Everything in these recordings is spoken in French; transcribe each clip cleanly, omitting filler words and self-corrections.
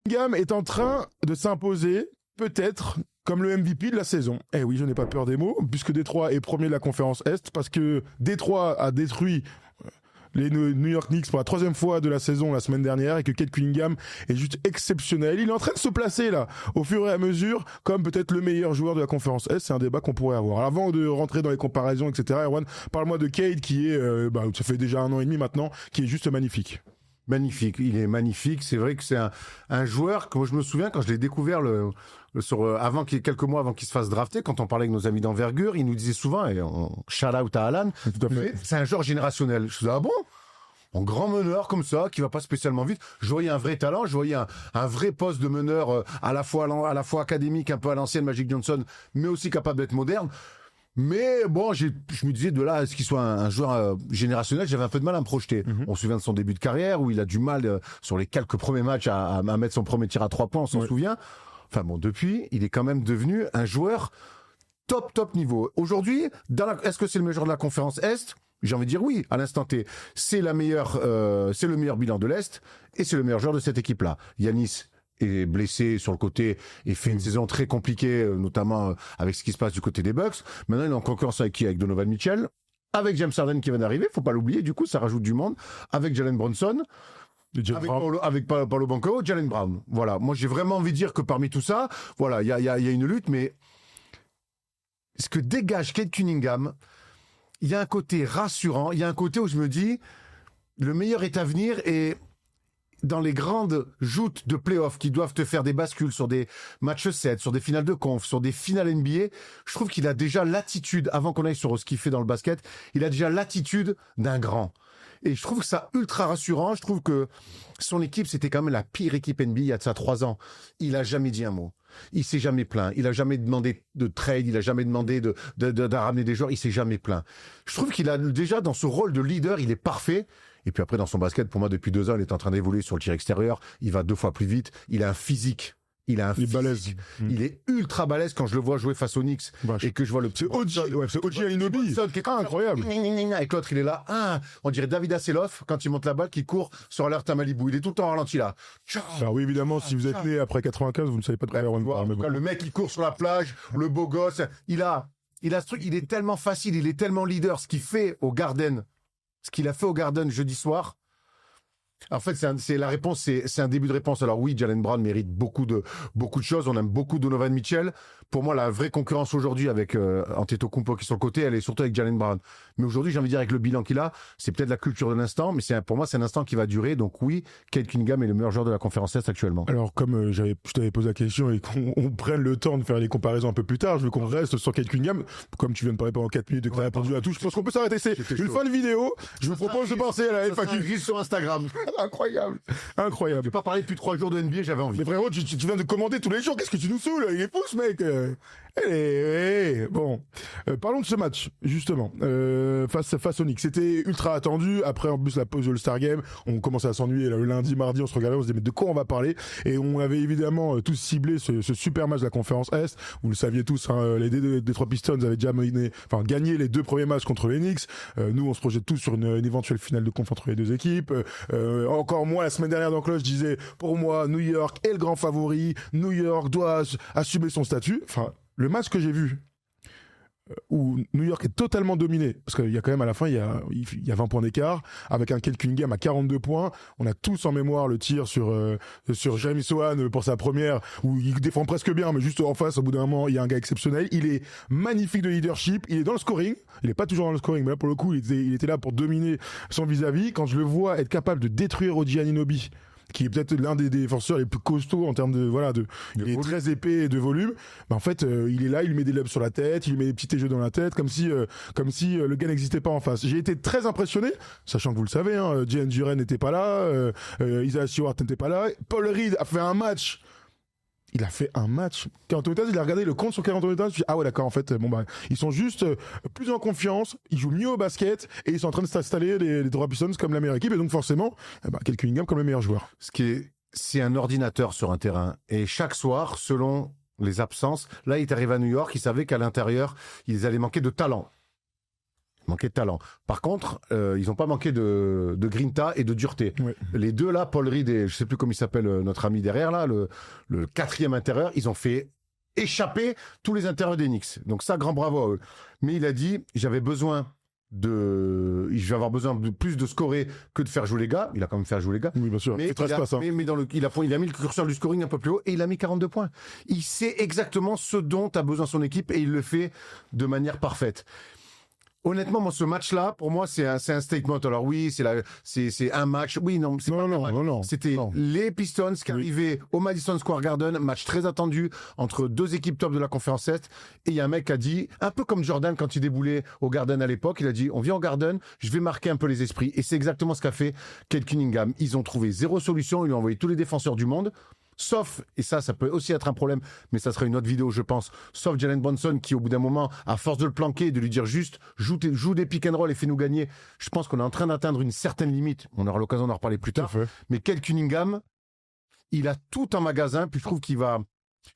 Cunningham est en train de s'imposer, peut-être, comme le MVP de la saison. Eh oui, je n'ai pas peur des mots, puisque Détroit est premier de la conférence Est, parce que Détroit a détruit les New York Knicks pour la 3e fois de la saison la semaine dernière, et que Cade Cunningham est juste exceptionnel. Il est en train de se placer là, au fur et à mesure, comme peut-être le meilleur joueur de la conférence Est. C'est un débat qu'on pourrait avoir. Alors, avant de rentrer dans les comparaisons, etc., Erwan, parle-moi de Cade qui est, ça fait déjà 1 an et demi maintenant, qui est juste magnifique. Magnifique, il est magnifique. C'est vrai que c'est un joueur que moi, je me souviens quand je l'ai découvert quelques mois avant qu'il se fasse drafter, quand on parlait avec nos amis d'envergure, il nous disait souvent, et on shout out à Alan, Tout à fait. c'est un joueur générationnel. Je me disais, ah bon? Un grand meneur comme ça, qui va pas spécialement vite. Je voyais un vrai talent, je voyais un vrai poste de meneur à la fois académique, un peu à l'ancienne Magic Johnson, mais aussi capable d'être moderne. Mais bon, je me disais de là à ce qu'il soit un joueur générationnel, j'avais un peu de mal à me projeter. On se souvient de son début de carrière où il a du mal sur les quelques premiers matchs à mettre son premier tir à 3 points, on s'en souvient. Enfin bon, depuis, il est quand même devenu un joueur top niveau. Aujourd'hui, est-ce que c'est le meilleur de la conférence Est? J'ai envie de dire oui, à l'instant T. C'est le meilleur bilan de l'Est et c'est le meilleur joueur de cette équipe-là. Giannis est blessé sur le côté et fait une saison très compliquée, notamment avec ce qui se passe du côté des Bucks. Maintenant, il est en concurrence avec qui? Avec Donovan Mitchell, avec James Harden qui vient d'arriver, faut pas l'oublier, du coup, ça rajoute du monde, avec Jalen Brunson, avec Paolo Banchero, Jalen Brown. Voilà, moi j'ai vraiment envie de dire que parmi tout ça, voilà, il y a une lutte, mais ce que dégage Cade Cunningham, il y a un côté rassurant, il y a un côté où je me dis, le meilleur est à venir et dans les grandes joutes de playoffs qui doivent te faire des bascules sur des matchs 7, sur des finales de conf, sur des finales NBA, je trouve qu'il a déjà l'attitude, avant qu'on aille sur ce qu'il fait dans le basket, il a déjà l'attitude d'un grand. Et je trouve ça ultra rassurant. Je trouve que son équipe, c'était quand même la pire équipe NBA il y a de ça 3 ans. Il a jamais dit un mot. Il s'est jamais plaint. Il a jamais demandé de trade. Il a jamais demandé de ramener des joueurs. Il s'est jamais plaint. Je trouve qu'il a déjà, dans ce rôle de leader, il est parfait. Et puis après, dans son basket, pour moi, depuis 2 ans, il est en train d'évoluer sur le tir extérieur. Il va 2 fois plus vite. Il a un physique. Il est balèze. Il est ultra balèze quand je le vois jouer face aux Knicks. Et que je vois le petit c'est OG Anunoby. C'est incroyable. Avec l'autre, il est là. On dirait David Hasselhoff quand il monte la balle, qui court sur l'alerte à Malibu. Il est tout le temps ralenti là. Alors oui, évidemment, si vous êtes né après 95, vous ne savez pas de quoi on parle. Le mec, il court sur la plage, le beau gosse. Il a ce truc, il est tellement facile, il est tellement leader. Ce qu'il fait au Garden, ce qu'il a fait au Garden jeudi soir. En fait, c'est la réponse, c'est un début de réponse. Alors oui, Jalen Brown mérite beaucoup de choses. On aime beaucoup Donovan Mitchell. Pour moi, la vraie concurrence aujourd'hui avec Antetokounmpo qui est sur le côté, elle est surtout avec Jalen Brown. Mais aujourd'hui, j'ai envie de dire avec le bilan qu'il a, c'est peut-être la culture de l'instant, mais pour moi, c'est un instant qui va durer. Donc oui, Cade Cunningham est le meilleur joueur de la conférence Est actuellement. Alors comme je t'avais posé la question et qu'on prenne le temps de faire les comparaisons un peu plus tard, je veux qu'on reste sur Cade Cunningham. Comme tu viens de parler pendant 4 minutes et que tu as répondu à tout, je pense qu'on peut s'arrêter. C'est une fin de vidéo. Je vous propose de penser à la FAQ. Sur Instagram. Incroyable. Je vais pas parler depuis 3 jours de NBA, j'avais envie. Mais frérot, tu viens de commander tous les jours. Qu'est-ce que tu nous saoules? Il est fou ce mec. Bon, parlons de ce match justement face aux Knicks. C'était ultra attendu. Après, en plus la pause de l'All-Star Game, on commençait à s'ennuyer. Le lundi, mardi, on se regardait, on se disait mais de quoi on va parler? Et on avait évidemment tous ciblé ce super match de la conférence Est. Vous le saviez tous, hein, les Detroit Pistons avaient déjà gagné les 2 premiers matchs contre les Knicks. Nous, on se projette tous sur une éventuelle finale de conf entre les 2 équipes. Encore moi, la semaine dernière dans Cloche, je disais pour moi, New York est le grand favori. New York doit assumer son statut. Enfin, le match que j'ai vu où New York est totalement dominé, parce qu'il y a quand même à la fin il y a 20 points d'écart, avec un Cade Cunningham à 42 points. On a tous en mémoire le tir sur Jeremy Sohan pour sa première, où il défend presque bien, mais juste en face, au bout d'un moment, il y a un gars exceptionnel. Il est magnifique de leadership, il est dans le scoring, il est pas toujours dans le scoring, mais là pour le coup il était là pour dominer son vis-à-vis. Quand je le vois être capable de détruire OG Anunoby, qui est peut-être l'un des défenseurs les plus costauds en termes il est très épais et de volume. En fait, il est là, il met des lobes sur la tête, il met des petits jeux dans la tête, comme si le gars n'existait pas en face. J'ai été très impressionné, sachant que vous le savez, hein, Jalen Duren n'était pas là, Isaiah Stewart n'était pas là. Paul Reed a fait un match. Il a fait un match. Carl-Anthony Towns, il a regardé le compte sur Carl-Anthony Towns. Je me suis dit, ah ouais, d'accord, en fait, ils sont juste plus en confiance, ils jouent mieux au basket et ils sont en train de s'installer les Detroit Pistons comme la meilleure équipe et donc forcément, Cade Cunningham comme le meilleur joueur. C'est un ordinateur sur un terrain et chaque soir, selon les absences, là, il est arrivé à New York, il savait qu'à l'intérieur, ils allaient manquer de talent. Il manquait de talent. Par contre, ils n'ont pas manqué de grinta et de dureté. Ouais. Les deux là, Paul Reed et je sais plus comment il s'appelle notre ami derrière là, le quatrième intérieur, ils ont fait échapper tous les intérieurs des Knicks. Donc ça, grand bravo à eux. Mais il a dit, je vais avoir besoin de plus de scorer que de faire jouer les gars. Il a quand même fait jouer les gars. Oui, bien sûr. Mais, il a mis le curseur du scoring un peu plus haut et il a mis 42 points. Il sait exactement ce dont a besoin son équipe et il le fait de manière parfaite. Honnêtement, moi, ce match-là, pour moi, c'est un statement. Alors oui, c'est un match. Oui, non, c'est pas non. C'était les Pistons qui arrivaient au Madison Square Garden, match très attendu entre deux équipes top de la conférence Est. Et il y a un mec qui a dit, un peu comme Jordan quand il déboulait au Garden à l'époque, il a dit, on vient au Garden, je vais marquer un peu les esprits. Et c'est exactement ce qu'a fait Cade Cunningham. Ils ont trouvé zéro solution, ils lui ont envoyé tous les défenseurs du monde. Sauf, et ça peut aussi être un problème, mais ça serait une autre vidéo, je pense, sauf Jalen Brunson qui, au bout d'un moment, à force de le planquer et de lui dire juste, joue des pick and roll et fais-nous gagner, je pense qu'on est en train d'atteindre une certaine limite. On aura l'occasion d'en reparler plus tard. Mais Cade Cunningham, il a tout en magasin, puis je trouve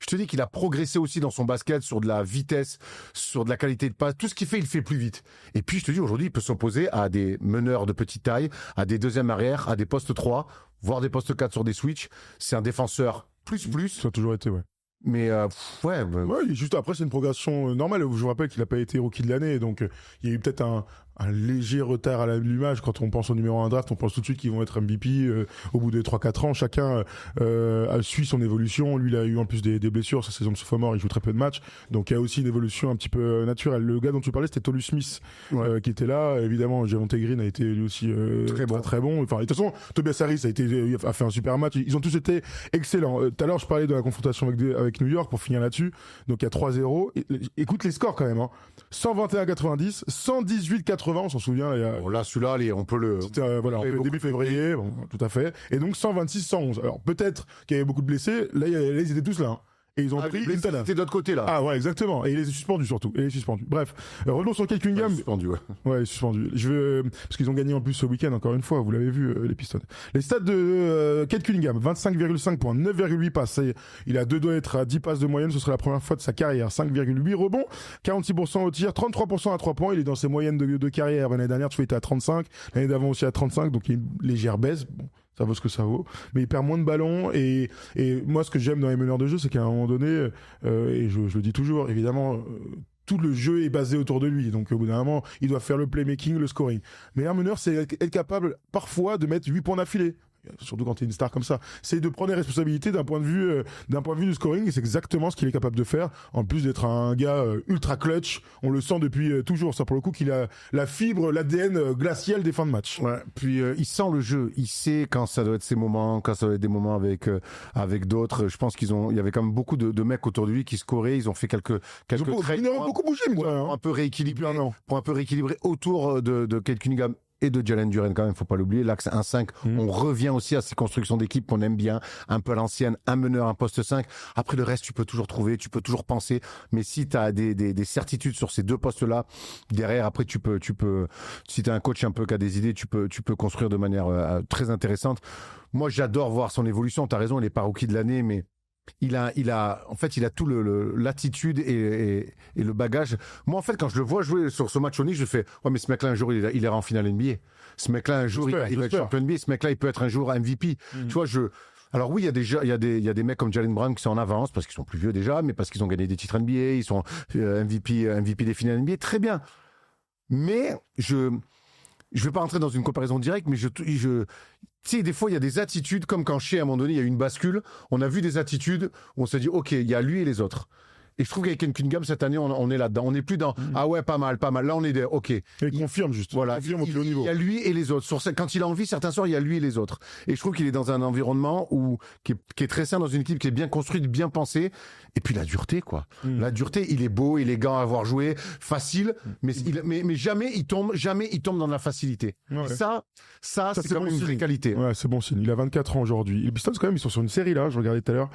je te dis qu'il a progressé aussi dans son basket sur de la vitesse, sur de la qualité de passe. Tout ce qu'il fait, il fait plus vite. Et puis, je te dis, aujourd'hui, il peut s'opposer à des meneurs de petite taille, à des deuxièmes arrières, à des postes 3, voire des postes 4 sur des switches. C'est un défenseur plus. Ça a toujours été, ouais. Mais ouais, juste après, c'est une progression normale. Je vous rappelle qu'il n'a pas été rookie de l'année, donc il y a eu peut-être un léger retard à l'allumage. Quand on pense au numéro 1 draft, on pense tout de suite qu'ils vont être MVP au bout de 3-4 ans. Chacun suit son évolution. Lui, il a eu en plus des blessures. Sa saison de sophomore, il joue très peu de matchs. Donc, il y a aussi une évolution un petit peu naturelle. Le gars dont tu parlais, c'était Tolu Smith qui était là. Évidemment, Javonte Green a été lui aussi très bon. Enfin, de toute façon, Tobias Harris a fait un super match. Ils ont tous été excellents. Tout à l'heure, je parlais de la confrontation avec New York pour finir là-dessus. Donc, il y a 3-0. Écoute les scores quand même. 121-90, 118-80. On s'en souvient. Là, celui-là, allez, on peut le. C'était début février, bon, tout à fait. Et donc 126-111. Alors peut-être qu'il y avait beaucoup de blessés. Là, ils étaient tous là. Hein. Et ils ont pris une tonne. C'était de l'autre côté là. Ah ouais, exactement. Et il est suspendu surtout. Bref, revenons sur Cade Cunningham. Suspendu, ouais. Ouais, suspendu. Parce qu'ils ont gagné en plus ce week-end encore une fois. Vous l'avez vu, les Pistons. Les stats de Cade Cunningham 25,5 points, 9,8 passes. Il a 2 doigts d'être à 10 passes de moyenne. Ce serait la première fois de sa carrière. 5,8 rebonds, 46% au tir, 33% à 3 points. Il est dans ses moyennes de carrière. L'année dernière, tu vois, il était à 35. L'année d'avant aussi à 35. Donc il y a une légère baisse. Bon. Ça vaut ce que ça vaut, mais il perd moins de ballons et moi ce que j'aime dans les meneurs de jeu, c'est qu'à un moment donné, et je le dis toujours, évidemment, tout le jeu est basé autour de lui, donc au bout d'un moment, il doit faire le playmaking, le scoring. Mais un meneur, c'est être capable parfois de mettre 8 points d'affilée. Surtout quand tu es une star comme ça, c'est de prendre les responsabilités d'un point de vue du scoring, et c'est exactement ce qu'il est capable de faire. En plus d'être un gars ultra clutch, on le sent depuis toujours. Ça pour le coup qu'il a la fibre, l'ADN glacial des fins de match. Ouais. Puis il sent le jeu, il sait quand ça doit être ses moments, quand ça doit être des moments avec d'autres. Je pense il y avait quand même beaucoup de mecs autour de lui qui scoraient. Ils ont fait quelques traits. Ils ont beaucoup bougé, pour un peu rééquilibrer autour de Cade Cunningham et de Jalen Duren quand même, faut pas l'oublier. L'axe 1-5, on revient aussi à ces constructions d'équipe qu'on aime bien, un peu à l'ancienne, un meneur, un poste 5. Après le reste, tu peux toujours trouver, tu peux toujours penser, mais si tu as des certitudes sur ces deux postes-là, derrière, après tu peux, si tu as un coach un peu qui a des idées, tu peux construire de manière très intéressante. Moi, j'adore voir son évolution. Tu as raison, il est pas rookie de l'année, mais il a tout l'attitude et le bagage. Moi, en fait, quand je le vois jouer sur ce match au Knicks, je fais, ouais, mais ce mec-là, un jour, il ira en finale NBA. Ce mec-là, un jour, il va être champion NBA. Ce mec-là, il peut être un jour MVP. Tu vois, alors oui, il y a des mecs comme Jalen Brown qui sont en avance parce qu'ils sont plus vieux déjà, mais parce qu'ils ont gagné des titres NBA, ils sont MVP des finales NBA. Très bien. Mais je vais pas rentrer dans une comparaison directe, mais tu sais, des fois, il y a des attitudes, comme quand chez, à un moment donné, il y a eu une bascule. On a vu des attitudes où on s'est dit, OK, il y a lui et les autres. Et je trouve qu'avec Cade Cunningham, cette année, on est là-dedans. On n'est plus dans, ah ouais, pas mal. Là, on est des, OK. Il confirme, juste. Voilà. Il confirme au plus haut niveau. Il y a lui et les autres. Quand il a envie, certains soirs, il y a lui et les autres. Et je trouve qu'il est dans un environnement qui est très sain, dans une équipe qui est bien construite, bien pensée. Et puis la dureté, quoi. La dureté, il est beau, élégant à avoir joué, facile, mais jamais il tombe dans la facilité. Ouais. Ça c'est quand même une vraie qualité. Ouais, c'est bon signe. Il a 24 ans aujourd'hui. Les Pistons, quand même, ils sont sur une série là, je regardais tout à l'heure.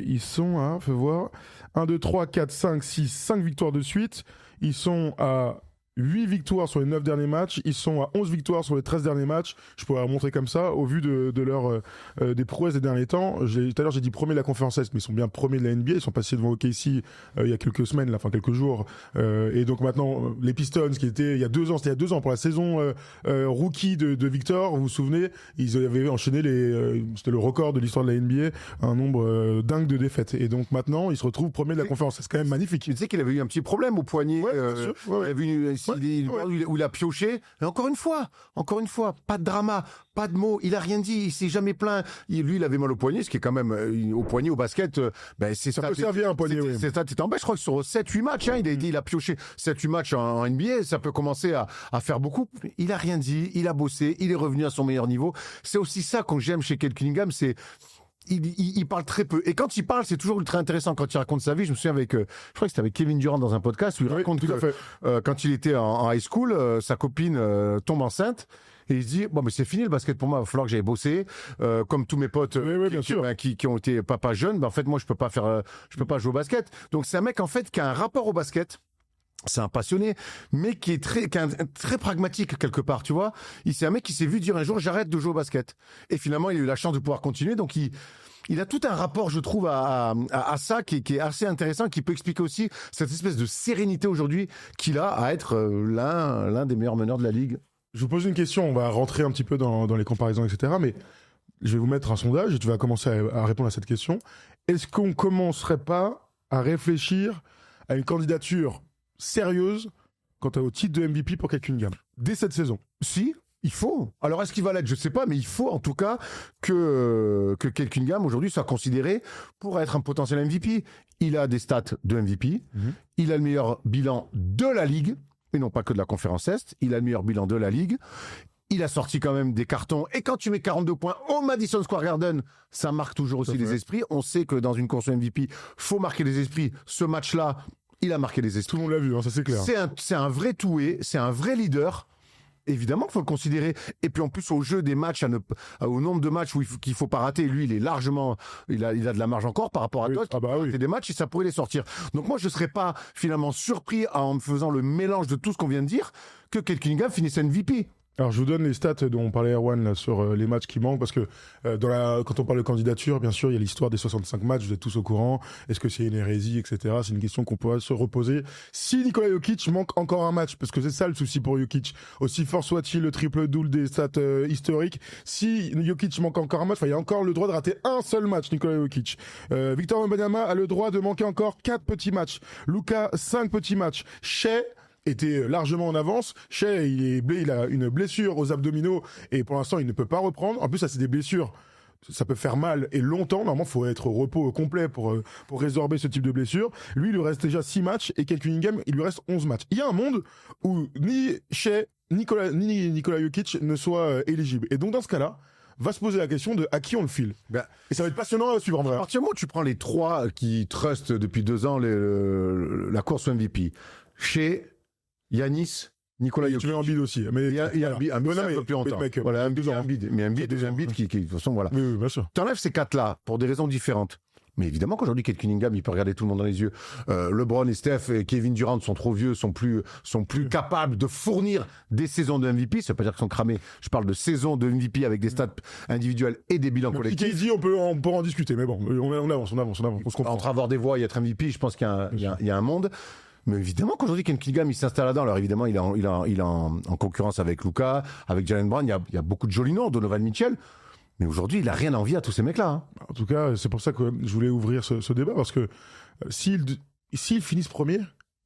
Ils sont à, faut voir, 1, 2, 3, 4, 5, 6, 5 victoires de suite. Ils sont à 8 victoires sur les 9 derniers matchs. Ils sont à 11 victoires sur les 13 derniers matchs. Je pourrais remontrer comme ça, au vu de leur des prouesses des derniers temps. Tout à l'heure, j'ai dit premier de la conférence Est, mais ils sont bien premiers de la NBA. Ils sont passés devant OKC il y a quelques semaines, enfin quelques jours. Et donc maintenant, les Pistons, qui étaient il y a 2 ans, c'était il y a 2 ans pour la saison rookie de Victor. Vous vous souvenez, ils avaient enchaîné c'était le record de l'histoire de la NBA, un nombre dingue de défaites. Et donc maintenant, ils se retrouvent premiers de la conférence. C'est quand même magnifique. Tu sais qu'il avait eu un petit problème au poignet. Ouais, bien sûr. Ouais, ouais. Où il a pioché. Et encore une fois, pas de drama, pas de mots. Il a rien dit. Il s'est jamais plaint. Lui, il avait mal au poignet, ce qui est quand même au poignet au basket. C'est ça peut servir un poignet. Oui. C'est ça. T'es en bas. Je crois que sur 7-8 matchs, il a pioché 7-8 matchs en NBA. Ça peut commencer à faire beaucoup. Il a rien dit. Il a bossé. Il est revenu à son meilleur niveau. C'est aussi ça qu'on j'aime chez Cade Cunningham. Il parle très peu. Et quand il parle, c'est toujours ultra intéressant quand il raconte sa vie. Je me souviens je crois que c'était avec Kevin Durant dans un podcast où il raconte que quand il était en high school, sa copine tombe enceinte. Et il se dit, bon, mais c'est fini le basket pour moi, il va falloir que j'aille bosser. Comme tous mes potes qui ont été papa jeunes, en fait, moi, je peux pas jouer au basket. Donc, c'est un mec, en fait, qui a un rapport au basket. C'est un passionné, mais qui est très pragmatique quelque part, tu vois. C'est un mec qui s'est vu dire un jour, j'arrête de jouer au basket. Et finalement, il a eu la chance de pouvoir continuer. Donc, il a tout un rapport, je trouve, à ça qui est assez intéressant, qui peut expliquer aussi cette espèce de sérénité aujourd'hui qu'il a à être l'un des meilleurs meneurs de la ligue. Je vous pose une question, on va rentrer un petit peu dans les comparaisons, etc. Mais je vais vous mettre un sondage et tu vas commencer à répondre à cette question. Est-ce qu'on commencerait pas à réfléchir à une candidature sérieuse quant au titre de MVP pour Cade Cunningham dès cette saison? Si, il faut. Alors est-ce qu'il va l'être? Je sais pas, mais il faut en tout cas que Cade Cunningham aujourd'hui soit considéré pour être un potentiel MVP. Il a des stats de MVP, il a le meilleur bilan de la ligue, et non pas que de la conférence Est, il a le meilleur bilan de la ligue. Il a sorti quand même des cartons. Et quand tu mets 42 points au Madison Square Garden, ça marque toujours aussi les esprits. On sait que dans une course MVP, faut marquer les esprits. Ce match-là, il a marqué les esprits. Tout le monde l'a vu, ça c'est clair. C'est un vrai toué, c'est un vrai leader. Évidemment qu'il faut le considérer. Et puis en plus, au jeu des matchs, au nombre de matchs qu'il faut pas rater, lui, il est largement, il a de la marge encore par rapport à d'autres. Ah bah oui. C'est des matchs et ça pourrait les sortir. Donc moi, je serais pas finalement surpris en me faisant le mélange de tout ce qu'on vient de dire que Cade Cunningham finisse MVP. Alors je vous donne les stats dont on parlait Erwan là, sur les matchs qui manquent parce que quand on parle de candidature, bien sûr, il y a l'histoire des 65 matchs, vous êtes tous au courant. Est-ce que c'est une hérésie, etc. C'est une question qu'on pourra se reposer. Si Nikola Jokic manque encore un match, parce que c'est ça le souci pour Jokic, aussi fort soit-il le triple-double des stats historiques, si Jokic manque encore un match, il a encore le droit de rater un seul match, Nikola Jokic. Victor Wembanyama a le droit de manquer encore 4 petits matchs. Luka, 5 petits matchs. Shai était largement en avance. Shai, il a une blessure aux abdominaux et pour l'instant, il ne peut pas reprendre. En plus, ça, c'est des blessures. Ça peut faire mal et longtemps. Normalement, il faut être au repos complet pour résorber ce type de blessure. Lui, il lui reste déjà 6 matchs et Cade Cunningham, il lui reste 11 matchs. Il y a un monde où ni Shai, ni Nikola Jokic ne soient éligibles. Et donc, dans ce cas-là, va se poser la question de à qui on le file. Et ça va être passionnant à suivre en vrai. À partir du moment où tu prends les 3 qui trustent depuis 2 ans la course au MVP, Shai, Yanis, Nikola Jokic. Tu mets Embiid aussi. Mais il y a un peu plus longtemps. Voilà, un Embiid. Mais Embiid, qui, de toute façon, voilà. Oui, bien sûr. T'enlèves ces 4-là pour des raisons différentes. Mais évidemment qu'aujourd'hui, Cade Cunningham, il peut regarder tout le monde dans les yeux. LeBron et Steph et Kevin Durant sont trop vieux, sont plus capables de fournir des saisons de MVP. Ça veut pas dire qu'ils sont cramés. Je parle de saisons de MVP avec des stats individuels et des bilans collectifs. KD, on peut en discuter, mais bon, on avance. On se comprend. Entre avoir des voix et être MVP, je pense qu'il y a un monde. Mais évidemment qu'aujourd'hui, Cade Cunningham, il s'installe là-dedans. Alors évidemment, il est en concurrence avec Luka, avec Jalen Brown. Il y a beaucoup de jolis noms, Donovan Mitchell. Mais aujourd'hui, il a rien à envier à tous ces mecs-là. Hein. En tout cas, c'est pour ça que je voulais ouvrir ce débat, parce que s'ils finissent premiers,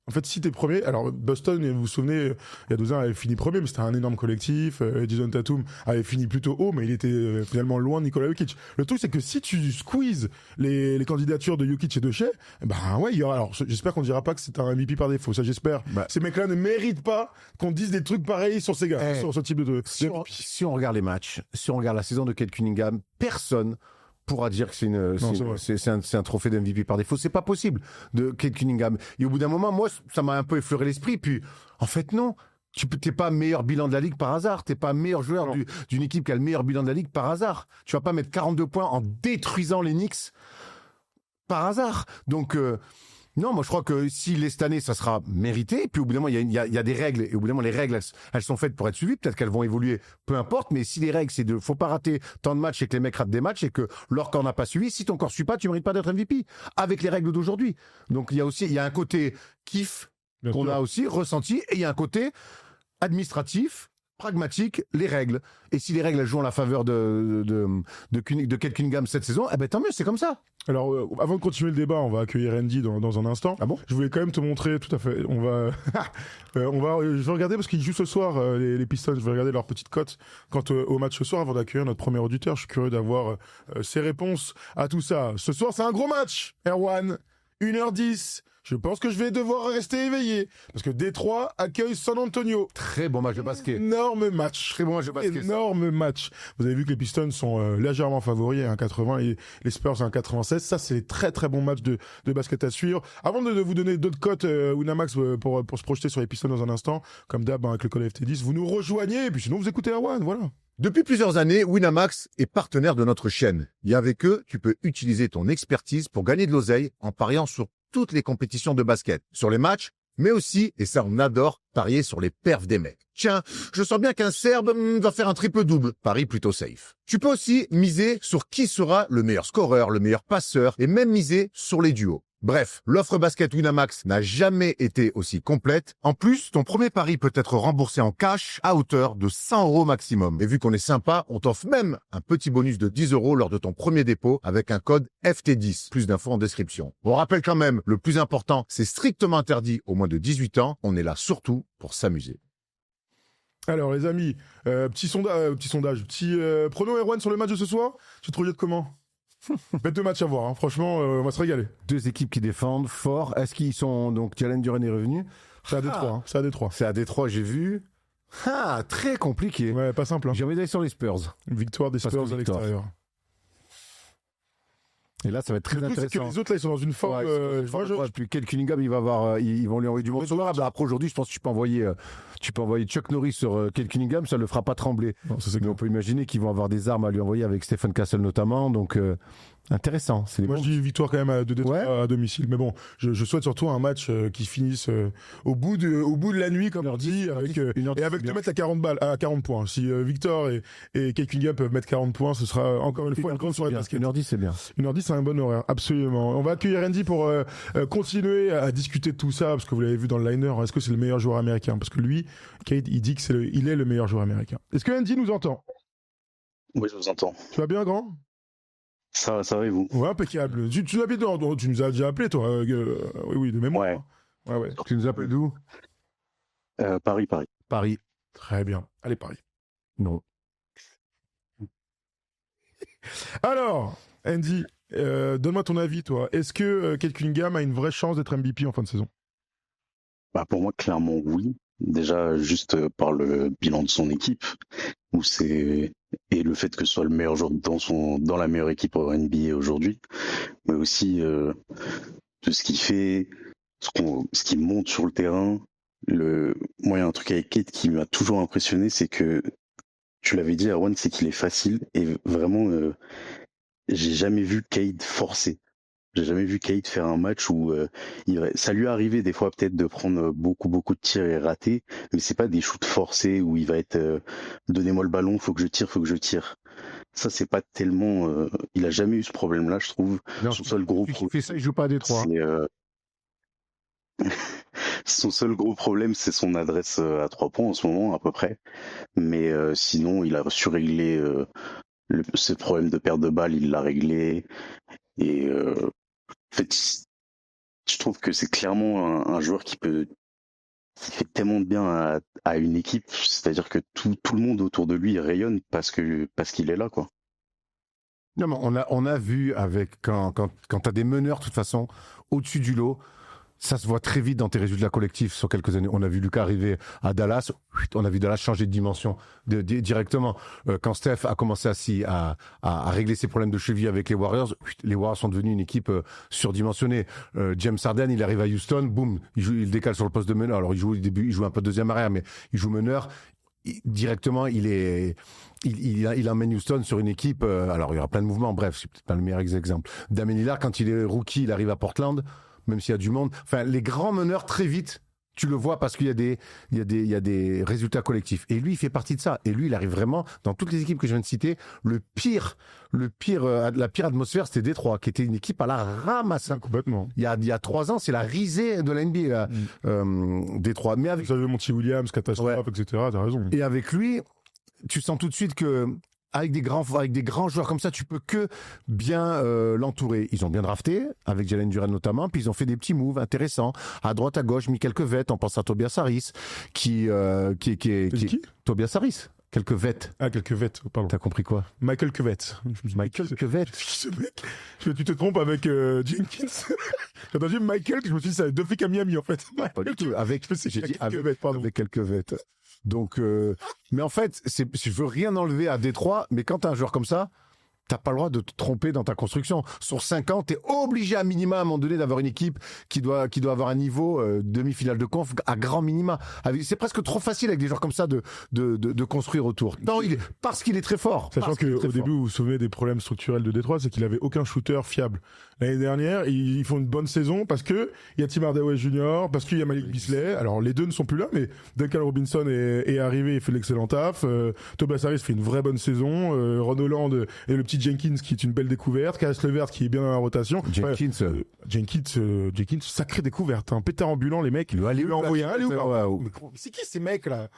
en fait, si t'es premier, alors Boston, vous vous souvenez, il y a 2 ans, avait fini premier, mais c'était un énorme collectif. Jason Tatum avait fini plutôt haut, mais il était finalement loin de Nikola Jokic. Le truc, c'est que si tu squeezes les candidatures de Jokic et de Shai, il y aura. Alors, j'espère qu'on dira pas que c'est un MVP par défaut. Ça, j'espère. Ces mecs-là ne méritent pas qu'on dise des trucs pareils sur ces gars, sur ce type de. Si on regarde les matchs, si on regarde la saison de Cade Cunningham, personne pourra dire que c'est un trophée d'MVP par défaut. C'est pas possible de Cade Cunningham. Et au bout d'un moment, moi, ça m'a un peu effleuré l'esprit. Puis, en fait, non. T'es pas meilleur bilan de la ligue par hasard. T'es pas meilleur joueur d'une équipe qui a le meilleur bilan de la ligue par hasard. Tu vas pas mettre 42 points en détruisant les Knicks par hasard. Donc, Non, moi je crois que si cette année ça sera mérité, puis au bout d'un moment il y a des règles et au bout d'un moment les règles elles sont faites pour être suivies, peut-être qu'elles vont évoluer, peu importe. Mais si les règles c'est faut pas rater tant de matchs et que les mecs ratent des matchs et que leur corps n'a pas suivi, si ton corps suit pas, tu mérites pas d'être MVP avec les règles d'aujourd'hui. Donc il y a un côté kiff qu'on a aussi ressenti et il y a un côté administratif. Pragmatique, les règles. Et si les règles elles jouent en la faveur de Cade Cunningham cette saison, eh ben tant mieux, c'est comme ça. Alors, avant de continuer le débat, on va accueillir Andy dans un instant. Ah bon ? Je voulais quand même te montrer, tout à fait. Je vais regarder parce qu'ils jouent ce soir, les Pistons. Je vais regarder leur petite cote quant au match ce soir avant d'accueillir notre premier auditeur. Je suis curieux d'avoir ses réponses à tout ça. Ce soir, c'est un gros match, Erwan. 1h10. Je pense que je vais devoir rester éveillé. Parce que Détroit accueille San Antonio. Très bon match de basket. Énorme match. Très bon match de basket. Énorme match. Vous avez vu que les Pistons sont légèrement favoris à 1,80 et les Spurs à 1,96. Ça, c'est très très bon match de basket à suivre. Avant de vous donner d'autres cotes, Winamax, pour se projeter sur les Pistons dans un instant, comme d'hab avec le code FT10, vous nous rejoignez et puis sinon vous écoutez Erwan, voilà. Depuis plusieurs années, Winamax est partenaire de notre chaîne. Et avec eux, tu peux utiliser ton expertise pour gagner de l'oseille en pariant sur toutes les compétitions de basket, sur les matchs, mais aussi, et ça on adore, parier sur les perfs des mecs. Tiens, je sens bien qu'un Serbe va faire un triple-double. Paris plutôt safe. Tu peux aussi miser sur qui sera le meilleur scoreur, le meilleur passeur, et même miser sur les duos. Bref, l'offre basket Winamax n'a jamais été aussi complète. En plus, ton premier pari peut être remboursé en cash à hauteur de 100 € maximum. Et vu qu'on est sympa, on t'offre même un petit bonus de 10 € lors de ton premier dépôt avec un code FT10. Plus d'infos en description. On rappelle quand même, le plus important, c'est strictement interdit aux moins de 18 ans. On est là surtout pour s'amuser. Alors les amis, petit sondage, prono Erwan sur le match de ce soir. Tu te projettes comment? Bête de match à voir, hein. Franchement, on va se régaler. Deux équipes qui défendent fort. Est-ce qu'ils sont donc Jalen Duren est revenu? C'est à Détroit, hein. C'est à Détroit. C'est à Détroit, j'ai vu. Ah, très compliqué. Ouais, pas simple. Hein. J'ai envie d'aller sur les Spurs. Une victoire des Spurs à l'extérieur. Et là, ça va être très intéressant. C'est que les autres là, ils sont dans une forme. Puis Cade Cunningham, il va avoir, ils vont lui envoyer du monde sur le rab. Après aujourd'hui, je pense que tu peux envoyer Chuck Norris sur Cade Cunningham, ça le fera pas trembler. Non, mais on peut imaginer qu'ils vont avoir des armes à lui envoyer avec Stephen Castle notamment. Donc intéressant. Moi, je dis victoire quand même de Détroit à domicile. Mais bon, je souhaite surtout un match qui finisse au bout de la nuit, comme on dit, avec te mettre à 40 points. Si Victor et Cade Cunningham peuvent mettre 40 points, ce sera encore une fois une grande soirée de basket. 1h10, c'est bien. 1h10, c'est un bon horaire, absolument. On va accueillir Andy pour continuer à discuter de tout ça, parce que vous l'avez vu dans le liner. Est-ce que c'est le meilleur joueur américain? Parce que lui, Cade, il dit il est le meilleur joueur américain. Est-ce que Andy nous entend? Oui, je vous entends. Tu vas bien, grand? Ça va et vous? Ouais, impeccable. Tu nous as déjà appelé, toi. Oui, de mémoire. Ouais. Tu nous appelles d'où? Paris. Paris. Très bien. Allez, Paris. Non. Alors, Andy, donne-moi ton avis, toi. Est-ce que Cade Cunningham a une vraie chance d'être MVP en fin de saison? Pour moi, clairement, oui. Déjà, juste par le bilan de son équipe, et le fait que ce soit le meilleur joueur dans la meilleure équipe en NBA aujourd'hui, mais aussi de ce qu'il fait, ce qu'il monte sur le terrain. Moi, il y a un truc avec Cade qui m'a toujours impressionné, c'est que, tu l'avais dit, Erwan, c'est qu'il est facile, et vraiment, j'ai jamais vu Cade forcer. J'ai jamais vu Cade faire un match où ça lui est arrivé des fois peut-être de prendre beaucoup de tirs et rater, mais c'est pas des shoots forcés où il va être donnez-moi le ballon, faut que je tire. Ça c'est pas tellement il a jamais eu ce problème-là, je trouve. Non, son seul gros problème, fait ça, il joue pas à Détroit. Son seul gros problème, c'est son adresse à 3 points en ce moment à peu près. Mais sinon, il a su régler ce problème de perte de balle, il l'a réglé. Et en fait, je trouve que c'est clairement un joueur qui fait tellement de bien à une équipe. C'est-à-dire que tout le monde autour de lui rayonne parce qu'il est là, quoi. Non, mais on a vu quand t'as des meneurs, de toute façon, au-dessus du lot, ça se voit très vite dans tes résultats collectifs sur quelques années. On a vu Lucas arriver à Dallas, on a vu Dallas changer de dimension directement. Quand Steph a commencé à régler ses problèmes de cheville avec les Warriors sont devenus une équipe surdimensionnée. James Harden, il arrive à Houston, boum, il décale sur le poste de meneur. Alors il joue un peu deuxième arrière, mais il joue meneur. Directement, il emmène Houston sur une équipe. Alors il y aura plein de mouvements. Bref, c'est peut-être pas le meilleur exemple. Damian Lillard, quand il est rookie, il arrive à Portland. même s'il y a du monde. Enfin, les grands meneurs, très vite, tu le vois parce qu'il y a des résultats collectifs. Et lui, il fait partie de ça. Et lui, il arrive vraiment, dans toutes les équipes que je viens de citer, la pire atmosphère, c'était Détroit, qui était une équipe à la ramasse. Complètement. Il y a 3 ans, c'est la risée de la NBA, là, Détroit. Mais avec, Vous avez Monty Williams, catastrophe, etc. T'as raison. et avec lui, tu sens tout de suite que avec des grands joueurs comme ça, tu peux que bien l'entourer. Ils ont bien drafté, avec Jalen Duren notamment, puis ils ont fait des petits moves intéressants. À droite, à gauche, mis quelques vêtes. On pense à Tobias Harris, qui Tobias Harris. Quelques vêtes. Ah, quelques vêtes, pardon. T'as compris quoi? Michael Cuvette. Michael Cuvette. Ce mec, tu te trompes avec Jenkins. J'ai entendu Michael, que je me suis dit, ça a 2 flics à Miami, en fait. Pas du tout. J'ai dit avec quelques vêtes. Donc, mais en fait, je veux rien enlever à Détroit, mais quand t'as un joueur comme ça, t'as pas le droit de te tromper dans ta construction. Sur 5 ans, t'es obligé à minima, à un moment donné, d'avoir une équipe qui doit avoir un niveau demi-finale de conf à grand minima. C'est presque trop facile avec des joueurs comme ça de construire autour. Non, parce qu'il est très fort. Sachant qu'au début, vous vous souvenez des problèmes structurels de Détroit, c'est qu'il avait aucun shooter fiable. L'année dernière, ils font une bonne saison parce que il y a Tim Hardaway Jr., parce qu'il y a Malik Beasley. Alors, les deux ne sont plus là, mais Duncan Robinson est arrivé et fait l'excellent taf. Tobias Harris fait une vraie bonne saison. Ron Holland et le petit Jenkins qui est une belle découverte. Caris LeVert qui est bien dans la rotation. Jenkins, sacrée découverte. Un pétard ambulant, les mecs. Il lui a envoyé un C'est qui ces mecs là?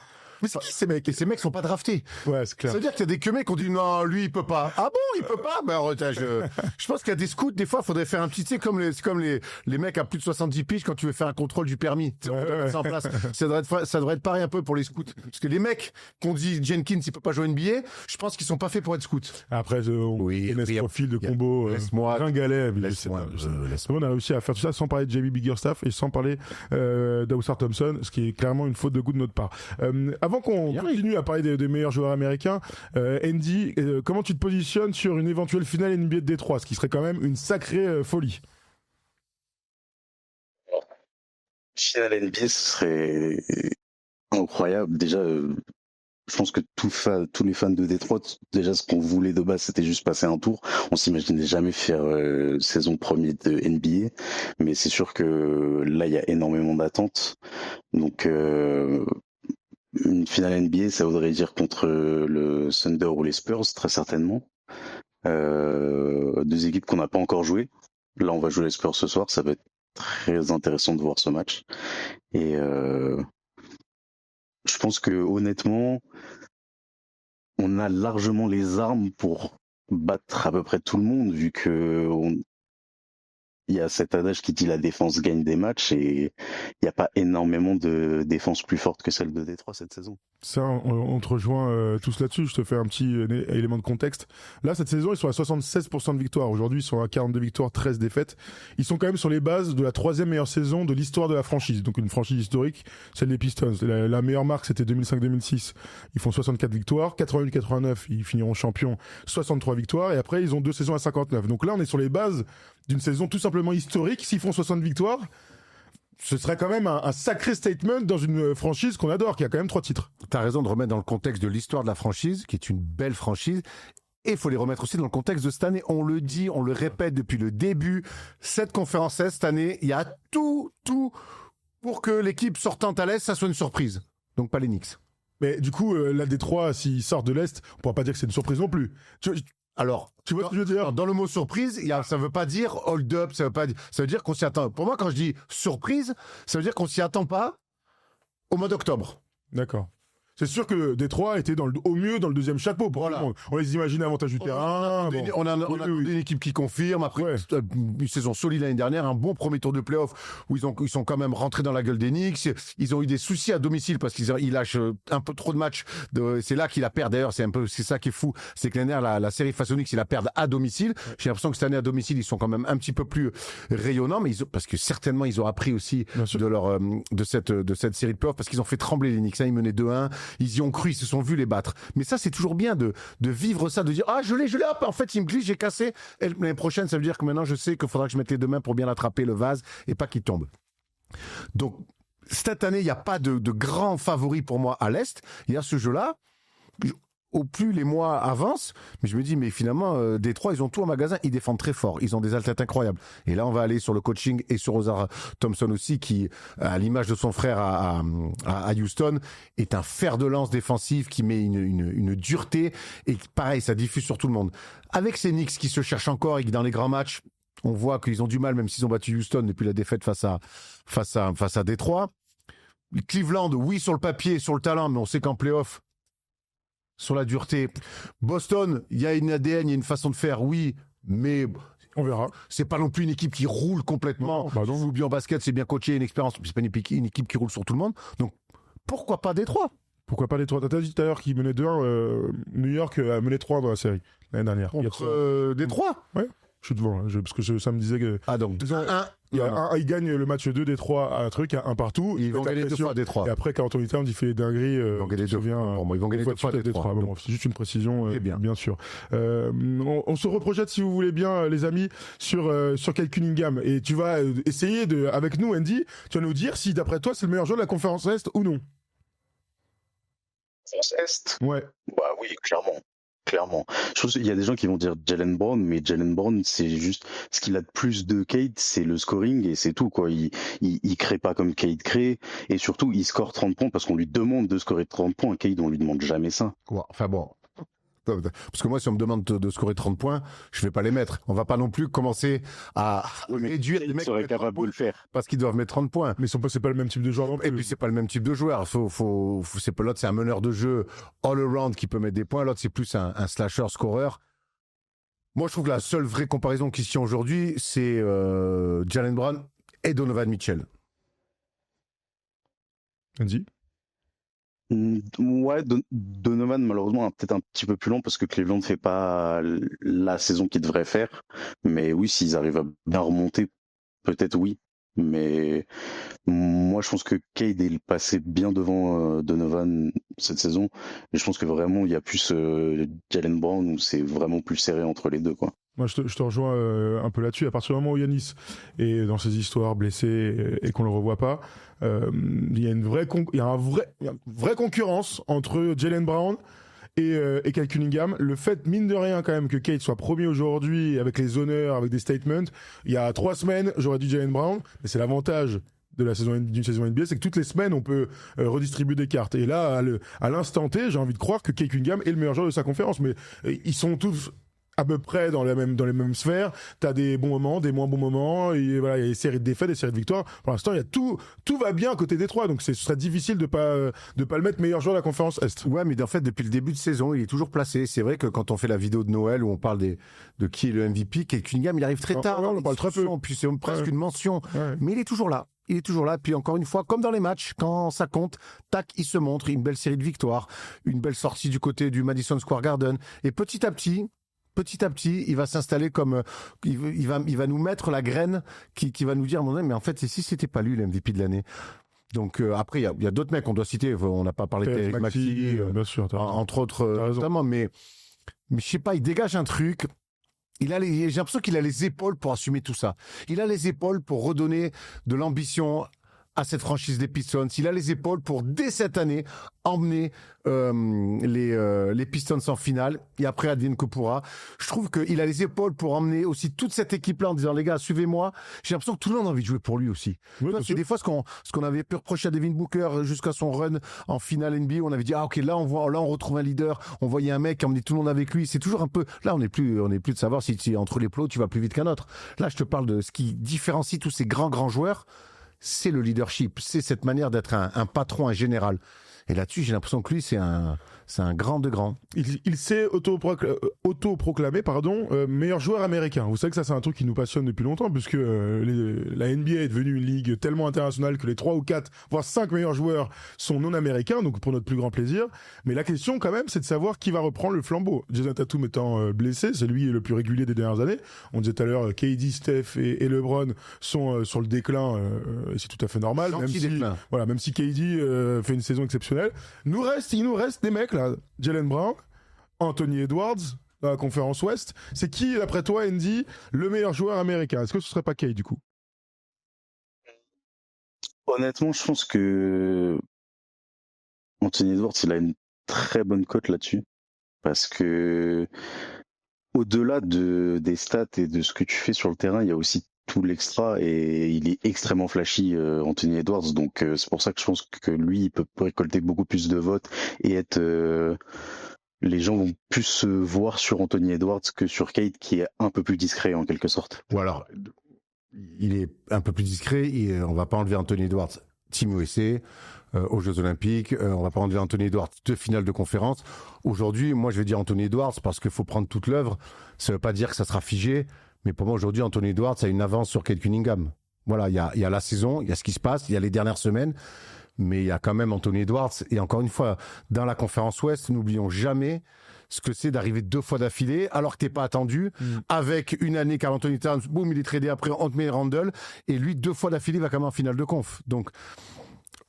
Mais c'est qui ces mecs? Et ces mecs sont pas draftés. Ouais, c'est clair. Ça veut dire qu'il y a des mecs qui ont dit non, lui il peut pas. Ah bon, il peut pas? Ben, je pense qu'il y a des scouts, des fois, il faudrait faire un petit, tu sais, comme les mecs à plus de 70 piges quand tu veux faire un contrôle du permis. Ça en place. Ça devrait être pareil un peu pour les scouts. Parce que les mecs qu'on dit Jenkins, il peut pas jouer NBA, je pense qu'ils sont pas faits pour être scouts. Après, on connaît ce profil de combo. Ringalet. On a réussi à faire tout ça sans parler de JB Biggerstaff et sans parler d'Ausar Thompson, ce qui est clairement une faute de goût de notre part. Avant qu'on continue à parler des meilleurs joueurs américains, Andy, comment tu te positionnes sur une éventuelle finale NBA de Détroit, ce qui serait quand même une sacrée folie? Finale NBA, ce serait incroyable. Déjà, je pense que tous les fans de Détroit, déjà ce qu'on voulait de base, c'était juste passer un tour. On s'imaginait jamais faire saison première de NBA, mais c'est sûr que là, il y a énormément d'attentes. Donc une finale NBA, ça voudrait dire contre le Thunder ou les Spurs, très certainement. 2 équipes qu'on n'a pas encore jouées. Là, on va jouer les Spurs ce soir. Ça va être très intéressant de voir ce match. Et je pense que honnêtement, on a largement les armes pour battre à peu près tout le monde, vu que il y a cet adage qui dit la défense gagne des matchs et il n'y a pas énormément de défense plus forte que celle de Détroit cette saison. Ça, on te rejoint tous là-dessus. Je te fais un petit élément de contexte. Là, cette saison, ils sont à 76% de victoires. Aujourd'hui, ils sont à 42 victoires, 13 défaites. Ils sont quand même sur les bases de la 3e meilleure saison de l'histoire de la franchise. Donc une franchise historique, celle des Pistons. La meilleure marque, c'était 2005-2006. Ils font 64 victoires. 88-89, ils finiront champions, 63 victoires. Et après, ils ont 2 saisons à 59. Donc là, on est sur les bases d'une saison tout simplement historique. S'ils font 60 victoires, ce serait quand même un sacré statement dans une franchise qu'on adore, qui a quand même 3 titres. T'as raison de remettre dans le contexte de l'histoire de la franchise, qui est une belle franchise. Et il faut les remettre aussi dans le contexte de cette année. On le dit, on le répète depuis le début. Cette conférence Est, cette année, il y a tout pour que l'équipe sortante à l'Est, ça soit une surprise. Donc pas les Knicks. Mais du coup, la Détroit, s'ils sortent de l'Est, on pourra pas dire que c'est une surprise non plus. Alors, tu vois ce que je veux dire? Dans le mot surprise, ça veut pas dire hold up, ça veut dire qu'on s'y attend. Pour moi, quand je dis surprise, ça veut dire qu'on s'y attend pas au mois d'octobre. D'accord. C'est sûr que Détroit était au mieux dans le 2e chapeau pour tout le monde. On les imaginait avantage du terrain. On a une équipe qui confirme. Après une saison solide l'année dernière, un bon premier tour de play-off où ils sont quand même rentrés dans la gueule des Knicks. Ils ont eu des soucis à domicile parce qu'ils lâchent un peu trop de matchs. C'est là qu'ils la perdent. D'ailleurs, c'est ça qui est fou. C'est que l'année dernière, la série face aux Knicks, ils la perdent à domicile. J'ai l'impression que cette année à domicile, ils sont quand même un petit peu plus rayonnants, mais parce que certainement ils ont appris aussi de cette série de play-off parce qu'ils ont fait trembler les Knicks. Ils menaient 2-1. Ils y ont cru, ils se sont vus les battre. Mais ça, c'est toujours bien de vivre ça, de dire ah je l'ai, hop, en fait il me glisse, j'ai cassé. Et l'année prochaine, ça veut dire que maintenant je sais qu'il faudra que je mette les 2 mains pour bien l'attraper le vase et pas qu'il tombe. Donc cette année, il n'y a pas de grand favori pour moi à l'Est. Il y a ce jeu-là. au plus les mois avancent, mais je me dis, mais finalement, Détroit, ils ont tout en magasin, ils défendent très fort, ils ont des athlètes incroyables. Et là, on va aller sur le coaching et sur Ozar Thompson aussi, qui, à l'image de son frère à Houston, est un fer de lance défensif qui met une dureté et pareil, ça diffuse sur tout le monde. Avec ces Knicks qui se cherchent encore et qui dans les grands matchs, on voit qu'ils ont du mal, même s'ils ont battu Houston depuis la défaite face à Détroit. Cleveland, oui, sur le papier, sur le talent, mais on sait qu'en playoff, sur la dureté. Boston, il y a une ADN, il y a une façon de faire, oui, mais On verra. c'est pas non plus une équipe qui roule complètement. Non. Joue bien au basket, c'est bien coaché, une expérience, c'est pas une équipe qui roule sur tout le monde. Donc, pourquoi pas Détroit? Pourquoi pas les 3? T'as dit tout à l'heure qu'ils menaient 2-1. New York a mené 3 dans la série l'année dernière. Contre Détroit? Je suis devant, là, parce que ça me disait que. Ah, donc, Ils gagnent le match 2 Détroit à un truc, à un partout. Ils vont T'as gagner la 2 fois à pression. Détroit. Et après, quand Anthony Towns, il fait des dingueries. Ils vont gagner 2 fois. Ils vont gagner 2 fois à Détroit. Bon, c'est juste une précision, Eh bien. bien sûr. On se reprojette, si vous voulez bien, les amis, sur Kyle Cunningham. Et tu vas essayer avec nous, Andy, tu vas nous dire si, d'après toi, c'est le meilleur joueur de la conférence Est ou non. France Est. Ouais. Bah oui, clairement. Clairement. Je pense qu'il y a des gens qui vont dire Jalen Brown, mais Jalen Brown, c'est juste ce qu'il a de plus de Cade, c'est le scoring et c'est tout, quoi. Il crée pas comme Cade crée et surtout, il score 30 points parce qu'on lui demande de scorer 30 points. Cade, on lui demande jamais ça. Ouais, enfin bon. Parce que moi, si on me demande de scorer 30 points, je vais pas les mettre. On va pas non plus commencer à réduire les Il mecs serait capable de le faire. parce qu'ils doivent mettre 30 points. Mais c'est pas le même type de joueur non plus. Et puis c'est pas le même type de joueur. C'est pas l'autre, c'est un meneur de jeu all around qui peut mettre des points. L'autre c'est plus un slasher scoreur. Moi je trouve que la seule vraie comparaison qui se tient aujourd'hui, c'est Jalen Brown et Donovan Mitchell. Andy. Ouais, Donovan malheureusement peut-être un petit peu plus long parce que Cleveland ne fait pas la saison qu'il devrait faire. Mais oui, s'ils arrivent à bien remonter, peut-être oui. Mais moi, je pense que Cade est passé bien devant Donovan cette saison. Et je pense que vraiment, il y a plus Jalen Brown où c'est vraiment plus serré entre les deux, quoi. Moi, je te rejoins un peu là-dessus. À partir du moment où Yanis est dans ses histoires blessé et qu'on le revoit pas, il y a une vraie concurrence entre Jalen Brown et Kyle Cunningham. Le fait, mine de rien, quand même, que Kate soit premier aujourd'hui avec les honneurs, avec des statements. Il y a 3 semaines, j'aurais dit Jalen Brown, mais c'est l'avantage d'une saison NBA, c'est que toutes les semaines on peut redistribuer des cartes. Et là, à l'instant T, j'ai envie de croire que Kate Cunningham est le meilleur joueur de sa conférence, mais ils sont tous à peu près dans les mêmes sphères. T'as des bons moments, des moins bons moments, et voilà, il y a des séries de défaites, des séries de victoires. Pour l'instant, il y a tout va bien à côté des trois, donc ce serait difficile de pas le mettre meilleur joueur de la conférence Est. Ouais, mais en fait, depuis le début de saison, il est toujours placé. C'est vrai que quand on fait la vidéo de Noël où on parle de qui est le MVP, Kate Cunningham, il arrive très tard. On parle très peu. Puis c'est presque une mention. Ouais. Mais il est toujours là. Il est toujours là. Puis encore une fois, comme dans les matchs, quand ça compte, tac, il se montre. Une belle série de victoires, une belle sortie du côté du Madison Square Garden. Et petit à petit, il va s'installer comme il va nous mettre la graine qui va nous dire mais en fait si c'était pas lui le MVP de l'année. Donc après il y a d'autres mecs qu'on doit citer, on n'a pas parlé d'Eric Maxey, bien sûr, entre autres notamment, mais je sais pas, il dégage un truc. J'ai l'impression qu'il a les épaules pour assumer tout ça. Il a les épaules pour redonner de l'ambition à cette franchise des Pistons. Il a les épaules pour, dès cette année, emmener les Pistons en finale. Et après, advienne que pourra. Je trouve qu'il a les épaules pour emmener aussi toute cette équipe-là en disant, les gars, suivez-moi. J'ai l'impression que tout le monde a envie de jouer pour lui aussi. Oui, c'est des fois ce qu'on avait pu reprocher à Devin Booker jusqu'à son run en finale NBA. On avait dit, ok, là, on retrouve un leader. On voyait un mec qui emmenait tout le monde avec lui. C'est toujours un peu, là, on n'est plus de savoir si entre les plots, tu vas plus vite qu'un autre. Là, je te parle de ce qui différencie tous ces grands joueurs. C'est le leadership, c'est cette manière d'être un patron, un général. Et là-dessus, j'ai l'impression que lui, c'est un grand de grand. Il s'est autoproclamé meilleur joueur américain. Vous savez que ça, c'est un truc qui nous passionne depuis longtemps, puisque la NBA est devenue une ligue tellement internationale que les 3 ou 4, voire 5 meilleurs joueurs sont non américains, donc pour notre plus grand plaisir. Mais la question, quand même, c'est de savoir qui va reprendre le flambeau. Jason Tatum étant blessé, c'est lui le plus régulier des dernières années. On disait tout à l'heure, KD, Steph et LeBron sont sur le déclin, et c'est tout à fait normal. Même si KD fait une saison exceptionnelle. Il nous reste des mecs là, Jalen Brown, Anthony Edwards dans la conférence Ouest. C'est qui, d'après toi, Andy, le meilleur joueur américain? Est-ce que ce serait pas Kay du coup? Honnêtement, je pense que Anthony Edwards, il a une très bonne cote là-dessus. parce que au-delà des stats et de ce que tu fais sur le terrain, il y a aussi tout l'extra et il est extrêmement flashy, Anthony Edwards. Donc c'est pour ça que je pense que lui, il peut récolter beaucoup plus de votes et être. Les gens vont plus se voir sur Anthony Edwards que sur Kate, qui est un peu plus discret en quelque sorte. Ou alors, il est un peu plus discret et on va pas enlever Anthony Edwards. Team USA, aux Jeux Olympiques, on va pas enlever Anthony Edwards, 2 finales de conférence. Aujourd'hui, moi, je vais dire Anthony Edwards parce qu'il faut prendre toute l'œuvre. Ça veut pas dire que ça sera figé. Mais pour moi, aujourd'hui, Anthony Edwards a une avance sur Kate Cunningham. Voilà, il y a la saison, il y a ce qui se passe, il y a les dernières semaines. Mais il y a quand même Anthony Edwards. Et encore une fois, dans la conférence Ouest, n'oublions jamais ce que c'est d'arriver 2 fois d'affilée, alors que t'es pas attendu, avec une année Karl Anthony Towns, boum, il est tradé après entre May et Randle, et lui, 2 fois d'affilée, va quand même en finale de conf. Donc,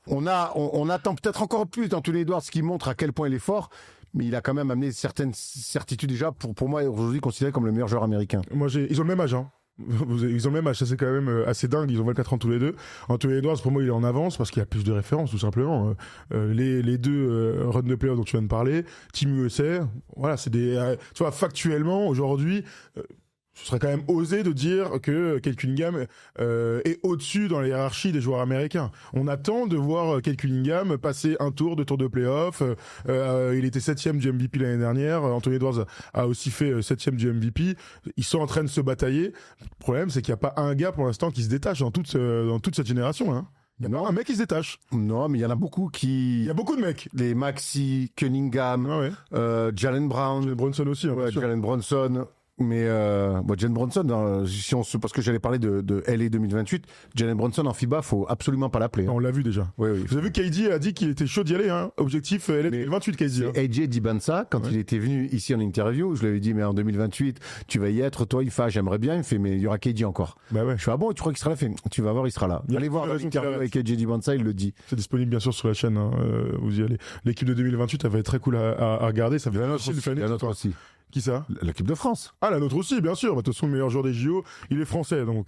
on attend peut-être encore plus d'Anthony Edwards, qui montre à quel point il est fort, mais il a quand même amené certaines certitudes déjà, pour moi, aujourd'hui, considéré comme le meilleur joueur américain. Ils ont le même âge, hein. Ils ont le même âge, ça c'est quand même assez dingue, ils ont 24 ans tous les deux. Anthony Edwards, pour moi, il est en avance parce qu'il a plus de références, tout simplement. Les deux runs de playoff dont tu viens de parler, Team USA, voilà, c'est des... tu vois, factuellement, aujourd'hui... ce serait quand même osé de dire que Kate Cunningham est au-dessus dans la hiérarchie des joueurs américains. On attend de voir Kate Cunningham passer un tour de play-off. Il était 7e du MVP l'année dernière. Anthony Edwards a aussi fait 7e du MVP. Ils sont en train de se batailler. Le problème, c'est qu'il n'y a pas un gars pour l'instant qui se détache dans toute cette génération. Hein. Il y a pas un mec qui se détache. Non, mais il y en a beaucoup qui... Il y a beaucoup de mecs. Les Maxi, Cunningham, Jalen Brown. Jalen Brunson aussi. Hein, Jalen Brunson... Mais Jalen Brunson, parce que j'allais parler de LA 2028, Jalen Brunson en FIBA, faut absolument pas l'appeler. Hein. On l'a vu déjà. Oui. Vous avez vu, KD a dit qu'il était chaud d'y aller. Hein. Objectif LA 2028, KD. Hein. AJ Dibansa, quand il était venu ici en interview, je lui avais dit, mais en 2028, tu vas y être, toi, j'aimerais bien. Il fait, mais il y aura KD encore. Bah ouais. Je fais, ah bon, tu crois qu'il sera là? Il fait, tu vas voir, il sera là. Allez voir l'interview avec AJ Dibansa, il le dit. C'est disponible bien sûr sur la chaîne. Hein. Vous y allez. L'équipe de 2028, elle va être très cool à regarder. Ça fait la nôtre aussi. Qui ça? L'équipe de France. Ah, la nôtre aussi, bien sûr. De toute façon, le meilleur joueur des JO, il est français, donc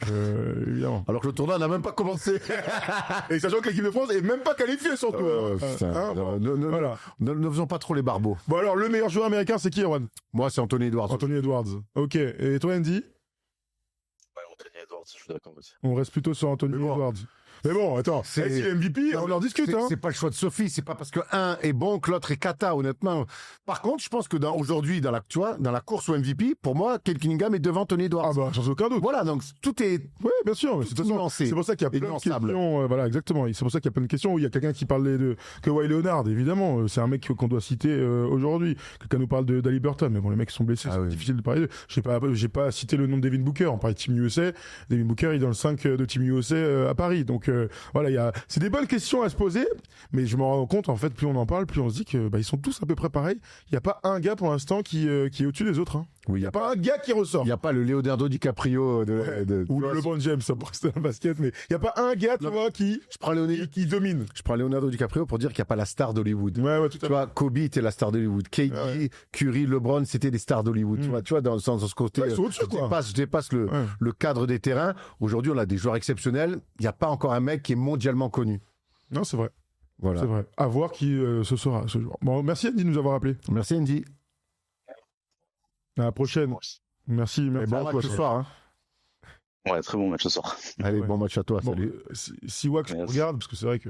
évidemment. Alors que le tournoi n'a même pas commencé. Et sachant que l'équipe de France est même pas qualifiée, surtout. Voilà. Ne faisons pas trop les barbeaux. Bon, alors, le meilleur joueur américain, c'est qui, Erwan? Moi, c'est Anthony Edwards. Anthony Edwards. Ok. Et toi, Andy? Ouais, Anthony Edwards, je suis d'accord aussi. On reste plutôt sur Anthony Edwards. Mais bon, attends, c'est MVP, on en discute. C'est pas le choix de Sophie, c'est pas parce que un est bon que l'autre est cata, honnêtement. Par contre, je pense que aujourd'hui, dans la course au MVP, pour moi, Kate Cunningham est devant Anthony Edwards. Ah bah, sans aucun doute. Voilà, donc tout est... Oui, bien sûr, mais c'est pour ça qu'il y a plein de questions. Voilà, exactement. C'est pour ça qu'il y a plein de questions où il y a quelqu'un qui parle de Kawhi Leonard, évidemment. C'est un mec qu'on doit citer aujourd'hui. Quelqu'un nous parle d'Ali Burton, mais bon, les mecs sont blessés, c'est difficile de parler d'eux. J'ai pas cité le nom de Devin Booker. On parlait de Team USA. Devin Booker, il est dans le 5 de Team USA à Paris. Donc voilà, c'est des bonnes questions à se poser, mais je me rends compte, en fait, plus on en parle, plus on se dit que ils sont tous à peu près pareils. Il n'y a pas un gars pour l'instant qui est au-dessus des autres. Hein. Oui, il n'y a pas un gars qui ressort. Il n'y a pas le Leonardo DiCaprio ou le LeBron James, ça pourrait rester dans le basket, mais il n'y a pas un gars, tu vois, qui domine. Je prends Leonardo DiCaprio pour dire qu'il n'y a pas la star d'Hollywood. Ouais, tout à fait. Tu vois, Kobe était la star d'Hollywood. KD, Curry, LeBron, c'était des stars d'Hollywood. Tu vois, dans ce côté, je dépasse le cadre des terrains. Aujourd'hui, on a des joueurs exceptionnels. Il n'y a pas encore un mec qui est mondialement connu. Non, c'est vrai. Voilà. C'est vrai. À voir qui ce sera ce jour. Bon, merci Andy de nous avoir appelés. Merci Andy. À la prochaine. Merci. Et bon match ce soir. Hein. Ouais, très bon match ce soir. Allez, bon match à toi. Bon, salut. Si Wax regarde, parce que c'est vrai que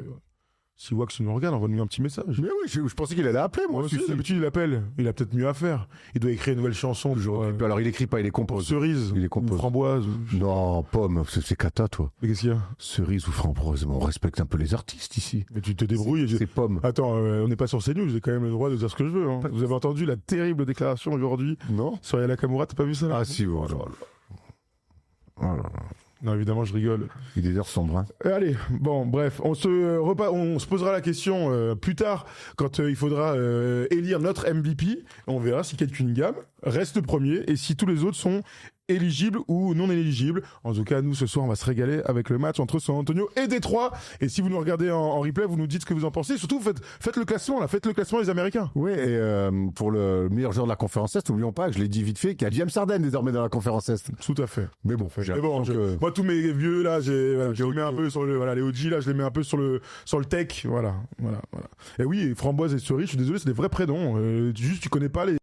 si Wax nous regarde, envoie-nous un petit message. Mais oui, je pensais qu'il allait appeler, moi aussi. D'habitude, il appelle. Il a peut-être mieux à faire. Il doit écrire une nouvelle chanson. Alors, il écrit pas, il les compose. Cerise. Il les compose. Ou framboise. Non, pomme. C'est cata, toi. Mais qu'est-ce qu'il y a? Cerise ou framboise. On respecte un peu les artistes ici. Mais tu te débrouilles. C'est pomme. Attends, on n'est pas sur CNews. J'ai quand même le droit de dire ce que je veux. Hein. Vous avez entendu la terrible déclaration aujourd'hui? Non. Sur Yaya Nakamura, t'as pas vu ça là? Ah si, voilà. Non, évidemment, je rigole. Il est d'heure sombre. Hein. Allez, bon, bref, on se posera la question plus tard quand il faudra élire notre MVP. On verra si Kate Cunningham reste premier et si tous les autres sont éligibles ou non éligibles. En tout cas, nous, ce soir, on va se régaler avec le match entre San Antonio et Détroit. Et si vous nous regardez en replay, vous nous dites ce que vous en pensez. Surtout, faites le classement, là. Faites le classement des Américains. Oui, et pour le meilleur joueur de la conférence Est, n'oublions pas que je l'ai dit vite fait, qu'il y a James Harden désormais dans la conférence Est. Tout à fait. Mais bon, moi, tous mes vieux, là, je les mets un peu sur les OG, là, je les mets un peu sur le tech. Voilà. Et oui, Framboise et Cerise, je suis désolé, c'est des vrais prénoms. Juste, tu connais pas les